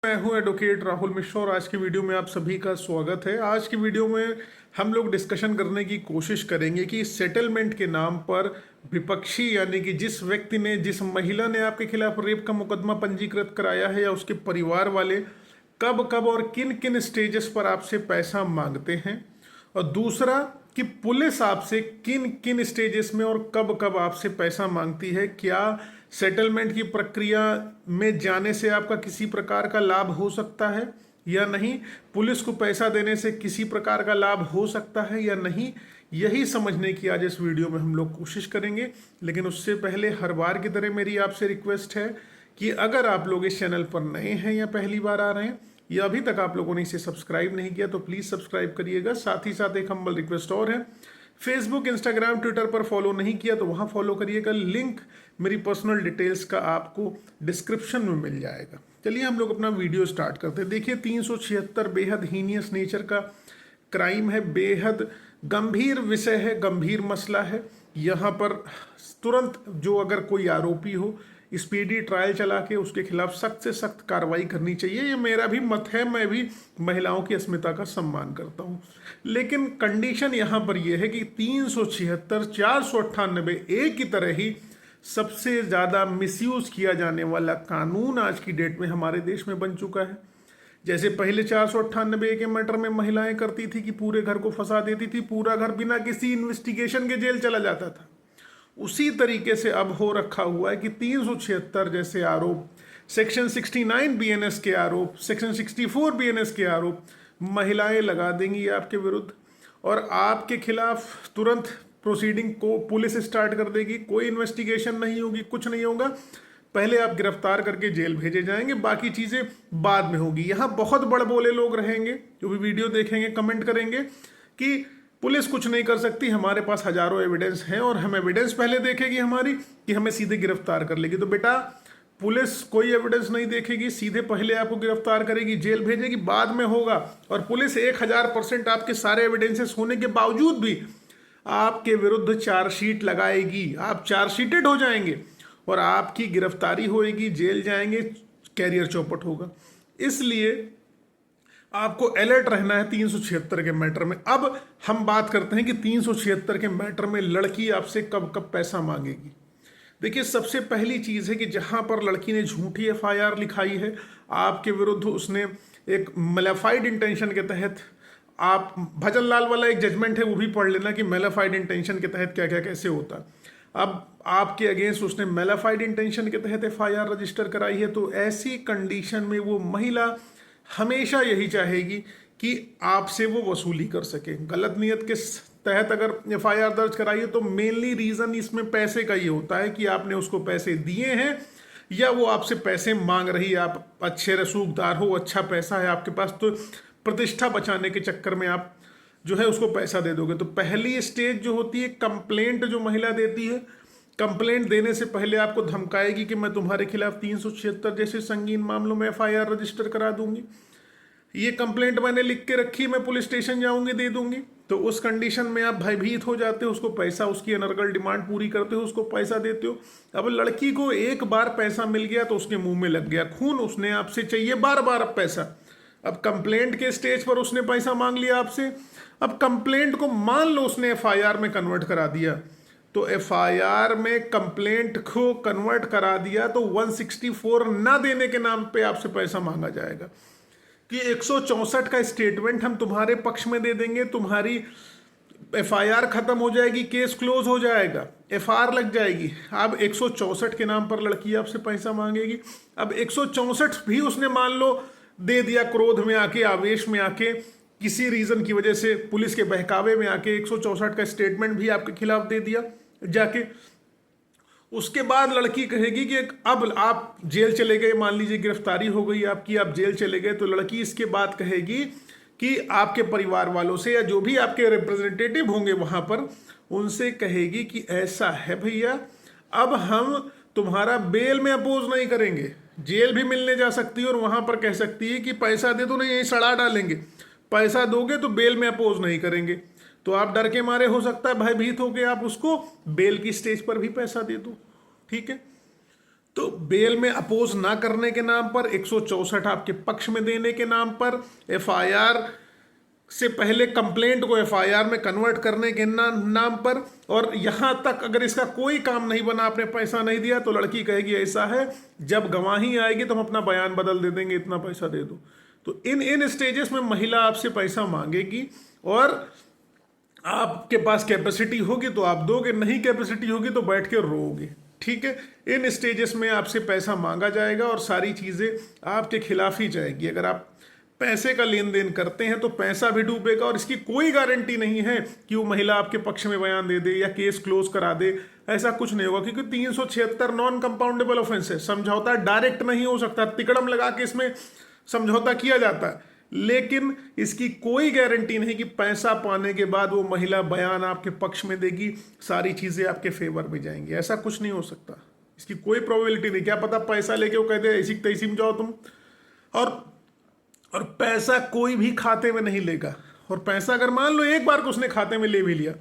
मैं हूं एडवोकेट राहुल मिश्रा और आज की वीडियो में आप सभी का स्वागत है। आज की वीडियो में हम लोग डिस्कशन करने की कोशिश करेंगे कि सेटलमेंट के नाम पर विपक्षी यानी कि जिस व्यक्ति ने जिस महिला ने आपके खिलाफ रेप का मुकदमा पंजीकृत कराया है या उसके परिवार वाले कब कब और किन किन स्टेजेस पर आपसे पैसा मांगते हैं, और दूसरा कि पुलिस आपसे किन किन स्टेजेस में और कब कब आपसे पैसा मांगती है। क्या सेटलमेंट की प्रक्रिया में जाने से आपका किसी प्रकार का लाभ हो सकता है या नहीं, पुलिस को पैसा देने से किसी प्रकार का लाभ हो सकता है या नहीं, यही समझने की आज इस वीडियो में हम लोग कोशिश करेंगे। लेकिन उससे पहले हर बार की तरह मेरी आपसे रिक्वेस्ट है कि अगर आप लोग इस चैनल पर नए हैं या पहली बार आ रहे हैं या अभी तक आप लोगों ने इसे सब्सक्राइब नहीं किया तो प्लीज़ सब्सक्राइब करिएगा। साथ ही साथ एक हम्बल रिक्वेस्ट और है, फेसबुक इंस्टाग्राम ट्विटर पर फॉलो नहीं किया तो वहाँ फॉलो करिएगा। लिंक मेरी पर्सनल डिटेल्स का आपको डिस्क्रिप्शन में मिल जाएगा। चलिए हम लोग अपना वीडियो स्टार्ट करते हैं। देखिए 376 बेहद हीनियस नेचर का क्राइम है, बेहद गंभीर विषय है, गंभीर मसला है। यहाँ पर तुरंत जो अगर कोई आरोपी हो स्पीडी ट्रायल चला के उसके खिलाफ सख्त से सख्त कार्रवाई करनी चाहिए। ये मेरा भी मत है, मैं भी महिलाओं की अस्मिता का सम्मान करता हूँ। लेकिन कंडीशन यहाँ पर यह है कि 376, 498 एक ही तरह ही सबसे ज़्यादा मिसयूज किया जाने वाला कानून आज की डेट में हमारे देश में बन चुका है। जैसे पहले 498 के मैटर में महिलाएं करती थी कि पूरे घर को फंसा देती थी, पूरा घर बिना किसी इन्वेस्टिगेशन के जेल चला जाता था। उसी तरीके से अब हो रखा हुआ है कि 376 जैसे आरोप, सेक्शन 69 बीएनएस के आरोप, सेक्शन 64 बीएनएस के आरोप महिलाएं लगा देंगी आपके विरुद्ध और आपके खिलाफ तुरंत प्रोसीडिंग को पुलिस स्टार्ट कर देगी। कोई इन्वेस्टिगेशन नहीं होगी, कुछ नहीं होगा। पहले आप गिरफ्तार करके जेल भेजे जाएंगे, बाकी चीज़ें बाद में होगी। यहाँ बहुत बड़बोले लोग रहेंगे जो भी वीडियो देखेंगे, कमेंट करेंगे कि पुलिस कुछ नहीं कर सकती, हमारे पास हजारों एविडेंस हैं और हम एविडेंस पहले देखेगी हमारी कि हमें सीधे गिरफ्तार कर लेगी। तो बेटा पुलिस कोई एविडेंस नहीं देखेगी, सीधे पहले आपको गिरफ्तार करेगी, जेल भेजेगी, बाद में होगा। और पुलिस 1000% आपके सारे एविडेंसेस होने के बावजूद भी आपके विरुद्ध चार्जशीट लगाएगी। आप चार्जशीटेड हो जाएंगे और आपकी गिरफ्तारी होएगी, जेल जाएंगे, कैरियर चौपट होगा। इसलिए आपको अलर्ट रहना है 376 के मैटर में। अब हम बात करते हैं कि 376 के मैटर में लड़की आपसे कब कब पैसा मांगेगी। देखिए सबसे पहली चीज़ है कि जहां पर लड़की ने झूठी एफआईआर लिखाई है आपके विरुद्ध, उसने एक मैलिफाइड इंटेंशन के तहत, आप भजन लाल वाला एक जजमेंट है वो भी पढ़ लेना कि मैलिफाइड इंटेंशन के तहत क्या क्या कैसे होता। अब आपके अगेंस्ट उसने मैलिफाइड इंटेंशन के तहत एफआईआर रजिस्टर कराई है, तो ऐसी कंडीशन में वो महिला हमेशा यही चाहेगी कि आपसे वो वसूली कर सके। गलत नियत के तहत अगर एफआईआर दर्ज कराई है तो मेनली रीज़न इसमें पैसे का ये होता है कि आपने उसको पैसे दिए हैं या वो आपसे पैसे मांग रही है। आप अच्छे रसूखदार हो, अच्छा पैसा है आपके पास, तो प्रतिष्ठा बचाने के चक्कर में आप जो है उसको पैसा दे दोगे। तो पहली स्टेज जो होती है कंप्लेंट जो महिला देती है, कंप्लेंट देने से पहले आपको धमकाएगी कि मैं तुम्हारे खिलाफ 376 जैसे संगीन मामलों में एफआईआर रजिस्टर करा दूंगी, ये कंप्लेंट मैंने लिख के रखी, मैं पुलिस स्टेशन जाऊंगी, दे दूंगी। तो उस कंडीशन में आप भयभीत हो जाते हो, उसको पैसा, उसकी अनर्गल डिमांड पूरी करते हो, उसको पैसा देते हो। अब लड़की को एक बार पैसा मिल गया तो उसके मुंह में लग गया खून, उसने आपसे चाहिए बार बार अब पैसा। अब कंप्लेंट के स्टेज पर उसने पैसा मांग लिया आपसे। अब कंप्लेंट को मान लो उसने एफआईआर में कन्वर्ट करा दिया, तो एफआईआर में कंप्लेंट को कन्वर्ट करा दिया तो 164 ना देने के नाम पे आपसे पैसा मांगा जाएगा कि 164 का स्टेटमेंट हम तुम्हारे पक्ष में दे देंगे, तुम्हारी एफआईआर खत्म हो जाएगी, केस क्लोज हो जाएगा, एफआईआर लग जाएगी। अब 164 के नाम पर लड़की आपसे पैसा मांगेगी। अब 164 भी उसने मान लो दे दिया, क्रोध में आके, आवेश में आके, किसी रीजन की वजह से पुलिस के बहकावे में आके 164 का स्टेटमेंट भी आपके खिलाफ दे दिया जाके। उसके बाद लड़की कहेगी कि अब आप जेल चले गए, मान लीजिए गिरफ्तारी हो गई आपकी, आप जेल चले गए, तो लड़की इसके बाद कहेगी कि आपके परिवार वालों से या जो भी आपके रिप्रेजेंटेटिव होंगे वहां पर, उनसे कहेगी कि ऐसा है भैया, अब हम तुम्हारा बेल में अपोज नहीं करेंगे, जेल भी मिलने जा सकती है और वहां पर कह सकती है कि पैसा दे दो, नहीं यहीं सड़ा डालेंगे, पैसा दोगे तो बेल में अपोज नहीं करेंगे। तो आप डर के मारे हो सकता है भयभीत होकर आप उसको बेल की स्टेज पर भी पैसा दे दो। ठीक है, तो बेल में अपोज ना करने के नाम पर, 164 आपके पक्ष में देने के नाम पर, एफआईआर से पहले कंप्लेंट को एफआईआर में कन्वर्ट करने के नाम पर, और यहां तक अगर इसका कोई काम नहीं बना, आपने पैसा नहीं दिया, तो लड़की कहेगी ऐसा है जब गवाही आएगी तो हम अपना बयान बदल दे देंगे, इतना पैसा दे दो। तो इन स्टेजेस में महिला आपसे पैसा मांगेगी, और आपके पास कैपेसिटी होगी तो आप दोगे, नहीं कैपेसिटी होगी तो बैठ के रोओगे। ठीक है, इन स्टेजेस में आपसे पैसा मांगा जाएगा और सारी चीजें आपके खिलाफ ही जाएगी। अगर आप पैसे का लेन देन करते हैं तो पैसा भी डूबेगा, और इसकी कोई गारंटी नहीं है कि वो महिला आपके पक्ष में बयान दे दे या केस क्लोज करा दे। ऐसा कुछ नहीं होगा, क्योंकि 376 नॉन कंपाउंडेबल ऑफेंस है। समझौता डायरेक्ट नहीं हो सकता, तिकड़म लगा के इसमें समझौता किया जाता है, लेकिन इसकी कोई गारंटी नहीं कि पैसा पाने के बाद वो महिला बयान आपके पक्ष में देगी, सारी चीजें आपके फेवर में जाएंगी। ऐसा कुछ नहीं हो सकता, इसकी कोई प्रोबेबिलिटी नहीं। क्या पता पैसा लेके वो कहते ऐसी तैसी में जाओ तुम, और पैसा कोई भी खाते में नहीं लेगा। और पैसा अगर मान लो एक बार को उसने खाते में ले भी लिया,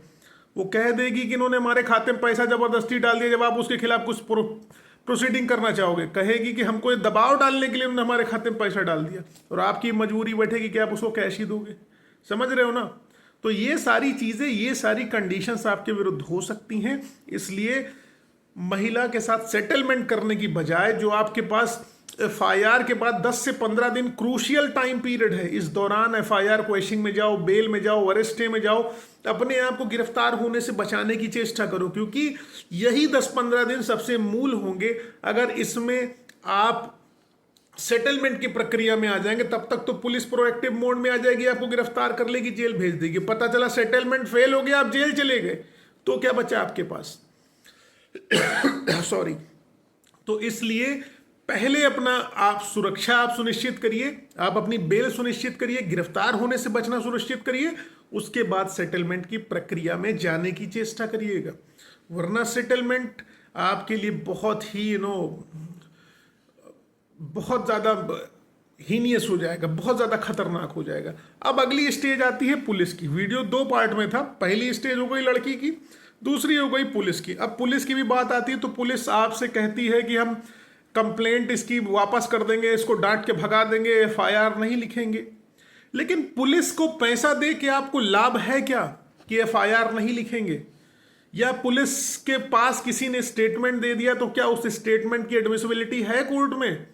वो कह देगी कि इन्होंने हमारे खाते में पैसा जबरदस्ती डाल दिया। जब आप उसके खिलाफ कुछ प्रोसीडिंग करना चाहोगे, कहेगी कि हमको ये दबाव डालने के लिए उन्होंने हमारे खाते में पैसा डाल दिया, और आपकी मजबूरी बैठेगी कि आप उसको कैश ही दोगे। समझ रहे हो ना? तो ये सारी चीजें, ये सारी कंडीशंस आपके विरुद्ध हो सकती हैं। इसलिए महिला के साथ सेटलमेंट करने की बजाय, जो आपके पास एफआईआर के बाद 10 से 15 दिन क्रूशियल टाइम पीरियड है, इस दौरान एफआईआर क्वेश्चनिंग में जाओ, बेल में जाओ, अरेस्टे में जाओ, अपने आप को गिरफ्तार होने से बचाने की चेष्टा करो, क्योंकि यही 10-15 दिन सबसे मूल होंगे। अगर इसमें आप सेटलमेंट की प्रक्रिया में आ जाएंगे, तब तक तो पुलिस प्रोएक्टिव मोड में आ जाएगी, आपको गिरफ्तार कर लेगी, जेल भेज देगी। पता चला सेटलमेंट फेल हो गया, आप जेल चले गए, तो क्या बचा आपके पास? सॉरी। तो इसलिए पहले अपना आप सुरक्षा आप सुनिश्चित करिए, आप अपनी बेल सुनिश्चित करिए, गिरफ्तार होने से बचना सुनिश्चित करिए, उसके बाद सेटलमेंट की प्रक्रिया में जाने की चेष्टा करिएगा। वरना सेटलमेंट आपके लिए बहुत ही बहुत ज्यादा हीनियस हो जाएगा, बहुत ज्यादा खतरनाक हो जाएगा। अब अगली स्टेज आती है पुलिस की। वीडियो 2 पार्ट में था, पहली स्टेज हो गई लड़की की, दूसरी हो गई पुलिस की। अब पुलिस की भी बात आती है, तो पुलिस आपसे कहती है कि हम कंप्लेंट इसकी वापस कर देंगे, इसको डांट के भगा देंगे, एफआईआर नहीं लिखेंगे। लेकिन पुलिस को पैसा दे के आपको लाभ है क्या कि एफआईआर नहीं लिखेंगे? या पुलिस के पास किसी ने स्टेटमेंट दे दिया तो क्या उस स्टेटमेंट की एडमिसिबिलिटी है कोर्ट में?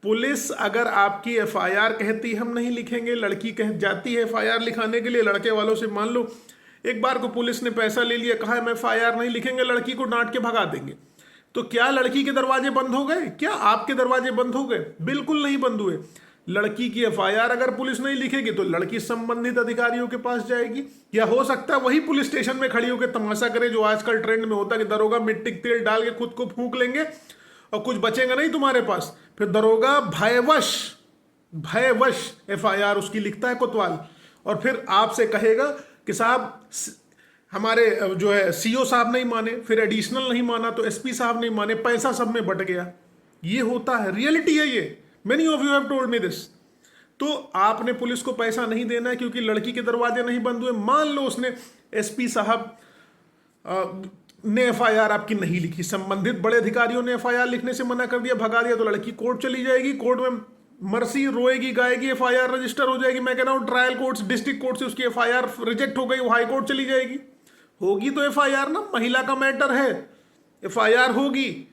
पुलिस अगर आपकी एफआईआर कहती हम नहीं लिखेंगे, लड़की कह जाती है एफआईआर लिखाने के लिए, लड़के वालों से मान लो एक बार को पुलिस ने पैसा ले लिया, कहा हम एफआईआर नहीं लिखेंगे, लड़की को डांट के भगा देंगे, तो क्या लड़की के दरवाजे बंद हो गए? क्या आपके दरवाजे बंद हो गए? बिल्कुल नहीं बंद हुए। लड़की की एफआईआर अगर पुलिस नहीं लिखेगी तो लड़की संबंधित अधिकारियों के पास जाएगी, या हो सकता है वही पुलिस स्टेशन में खड़ी होकर तमाशा करे, जो आजकल ट्रेंड में होता है कि दरोगा मिट्टी के तेल डाल के खुद को फूंक लेंगे और कुछ बचेगा नहीं तुम्हारे पास। फिर दरोगा भयवश एफआईआर उसकी लिखता है कोतवाल, और फिर आपसे कहेगा कि साहब हमारे जो है सीओ साहब नहीं माने, फिर एडिशनल नहीं माना तो एसपी साहब नहीं माने, पैसा सब में बट गया। ये होता है, रियलिटी है ये। Many of you have told me this. तो आपने पुलिस को पैसा नहीं देना है क्योंकि लड़की के दरवाजे नहीं बंद हुए। मान लो उसने एसपी साहब ने एफआईआर आपकी नहीं लिखी, संबंधित बड़े अधिकारियों ने एफआईआर लिखने से मना कर दिया, भगा दिया, तो लड़की कोर्ट चली जाएगी, कोर्ट में मर्सी रोएगी गाएगी, एफआईआर रजिस्टर हो जाएगी। मैं कह रहा हूं ट्रायल कोर्ट, डिस्ट्रिक्ट कोर्ट से उसकी एफआईआर रिजेक्ट हो गई, वो हाई कोर्ट चली जाएगी। होगी तो एफआईआर ना, महिला का मैटर है, एफआईआर होगी।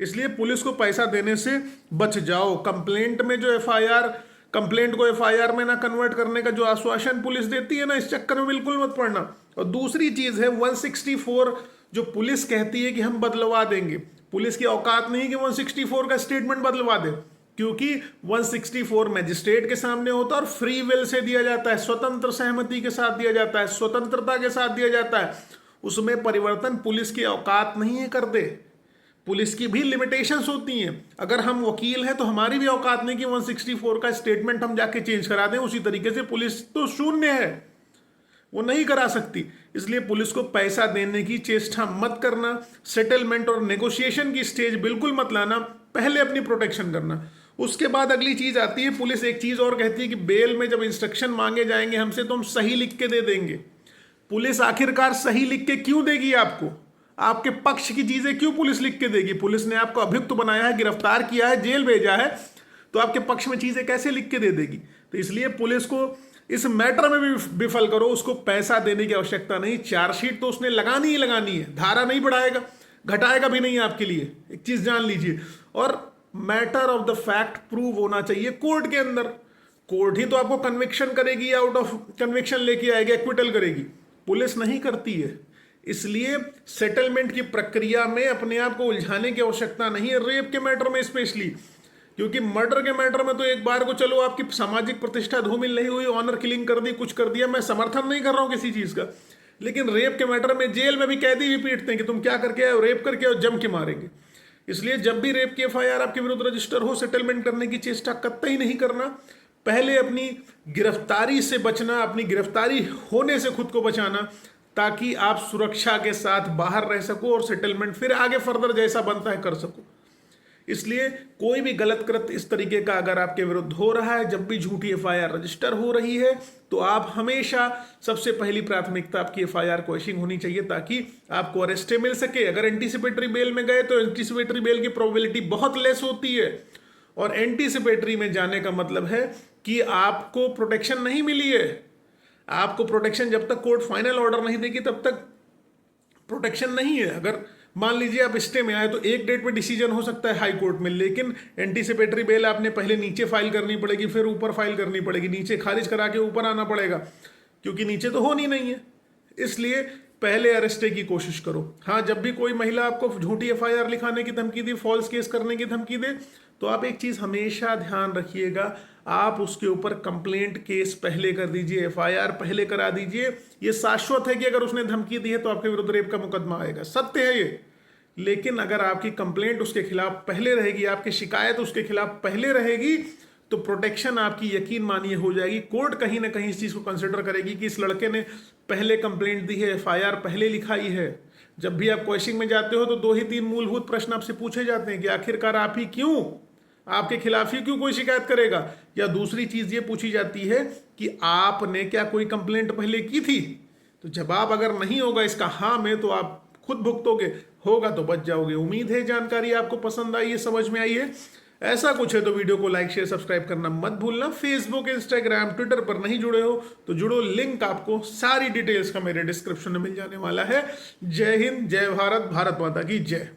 इसलिए पुलिस को पैसा देने से बच जाओ। कंप्लेंट में जो एफआईआर, कंप्लेंट को एफआईआर में ना कन्वर्ट करने का जो आश्वासन पुलिस देती है ना, इस चक्कर में बिल्कुल मत पड़ना। और दूसरी चीज है 164, जो पुलिस कहती है कि हम बदलवा देंगे। पुलिस की औकात नहीं कि 164 का स्टेटमेंट बदलवा दे, क्योंकि 164 मैजिस्ट्रेट के सामने होता है और फ्री विल से दिया जाता है, स्वतंत्र सहमति के साथ दिया जाता है, स्वतंत्रता के साथ दिया जाता है। उसमें परिवर्तन पुलिस की औकात नहीं है कर दे। पुलिस की भी लिमिटेशंस होती हैं। अगर हम वकील हैं तो हमारी भी औकात नहीं कि 164 का स्टेटमेंट हम जाके चेंज करा दें। उसी तरीके से पुलिस तो शून्य है, वो नहीं करा सकती। इसलिए पुलिस को पैसा देने की चेष्टा मत करना, सेटलमेंट और नेगोशिएशन की स्टेज बिल्कुल मत लाना, पहले अपनी प्रोटेक्शन करना। उसके बाद अगली चीज आती है, पुलिस एक चीज और कहती है कि बेल में जब इंस्ट्रक्शन मांगे जाएंगे हमसे तो हम सही लिख के दे देंगे। पुलिस आखिरकार सही लिख के क्यों देगी आपको? आपके पक्ष की चीजें क्यों पुलिस लिख के देगी? पुलिस ने आपको अभियुक्त बनाया है, गिरफ्तार किया है, जेल भेजा है, तो आपके पक्ष में चीजें कैसे लिख के दे देगी? तो इसलिए पुलिस को इस मैटर में भी विफल करो, उसको पैसा देने की आवश्यकता नहीं। चार्जशीट तो उसने लगानी ही लगानी है, धारा नहीं बढ़ाएगा, घटाएगा भी नहीं आपके लिए, एक चीज जान लीजिए। और matter of the fact prove होना चाहिए कोर्ट के अंदर। कोर्ट ही तो आपको कन्विक्शन करेगी, आउट ऑफ कन्विक्शन लेके आएगी, एक्विटल करेगी, पुलिस नहीं करती है। इसलिए सेटलमेंट की प्रक्रिया में अपने आप को उलझाने की आवश्यकता नहीं है, रेप के मैटर में स्पेशली। क्योंकि मर्डर के मैटर में तो एक बार को चलो आपकी सामाजिक प्रतिष्ठा धूमिल नहीं हुई, ऑनर किलिंग कर दी, कुछ कर दिया, मैं समर्थन नहीं कर रहा हूं किसी चीज का, लेकिन रेप के मैटर में जेल में भी कैदी भी पीटते हैं कि तुम क्या करके आए, रेप करके और जम के मारेंगे। इसलिए जब भी रेप की एफआईआर आपके विरुद्ध रजिस्टर हो, सेटलमेंट करने की चेष्टा कतई नहीं करना। पहले अपनी गिरफ्तारी से बचना, अपनी गिरफ्तारी होने से खुद को बचाना, ताकि आप सुरक्षा के साथ बाहर रह सको और सेटलमेंट फिर आगे फर्दर जैसा बनता है कर सको। इसलिए कोई भी गलत कृत्य इस तरीके का अगर आपके विरुद्ध हो रहा है, जब भी झूठी एफआईआर रजिस्टर हो रही है, तो आप हमेशा सबसे पहली प्राथमिकता आपकी एफआईआर क्वैशिंग होनी चाहिए, ताकि आपको अरेस्ट मिल सके। अगर एंटीसिपेटरी बेल में गए तो एंटीसिपेटरी बेल की प्रोबेबिलिटी बहुत लेस होती है, और एंटीसिपेटरी में जाने का मतलब है कि आपको प्रोटेक्शन नहीं मिली है। आपको प्रोटेक्शन जब तक कोर्ट फाइनल ऑर्डर नहीं देगी तब तक प्रोटेक्शन नहीं है। अगर मान लीजिए आप स्टे में आए तो एक डेट में डिसीजन हो सकता है हाई कोर्ट में, लेकिन एंटीसिपेटरी बेल आपने पहले नीचे फाइल करनी पड़ेगी, फिर ऊपर फाइल करनी पड़ेगी, नीचे खारिज करा के ऊपर आना पड़ेगा, क्योंकि नीचे तो होनी नहीं है। इसलिए पहले अरेस्टे की कोशिश करो। हाँ, जब भी कोई महिला आपको झूठी एफआईआर लिखाने की धमकी दे, फॉल्स केस करने की धमकी दे, तो आप एक चीज हमेशा ध्यान रखिएगा, आप उसके ऊपर कंप्लेंट केस पहले कर दीजिए, एफआईआर पहले करा दीजिए। ये शाश्वत है कि अगर उसने धमकी दी है तो आपके विरुद्ध रेप का मुकदमा आएगा, सत्य है ये। लेकिन अगर आपकी कंप्लेंट उसके खिलाफ पहले रहेगी, आपकी शिकायत उसके खिलाफ पहले रहेगी, तो प्रोटेक्शन आपकी यकीन मानिए हो जाएगी। कोर्ट कहीं ना कहीं इस चीज को कंसिडर करेगी कि इस लड़के ने पहले कंप्लेंट दी है, एफआईआर पहले लिखाई है। जब भी आप क्वेश्चन में जाते हो तो 2 ही 3 मूलभूत प्रश्न आपसे पूछे जाते हैं कि आखिरकार आप ही क्यों, आपके खिलाफ ही क्यों कोई शिकायत करेगा, या दूसरी चीज ये पूछी जाती है कि आपने क्या कोई कंप्लेंट पहले की थी। तो जवाब अगर नहीं होगा इसका हाँ में, तो आप खुद भुगतोगे, होगा तो बच जाओगे। उम्मीद है जानकारी आपको पसंद आई है, समझ में आई है। ऐसा कुछ है तो वीडियो को लाइक शेयर सब्सक्राइब करना मत भूलना। फेसबुक, इंस्टाग्राम, ट्विटर पर नहीं जुड़े हो तो जुड़ो, लिंक आपको सारी डिटेल्स का मेरे डिस्क्रिप्शन में मिल जाने वाला है। जय हिंद, जय भारत, भारत माता की जय।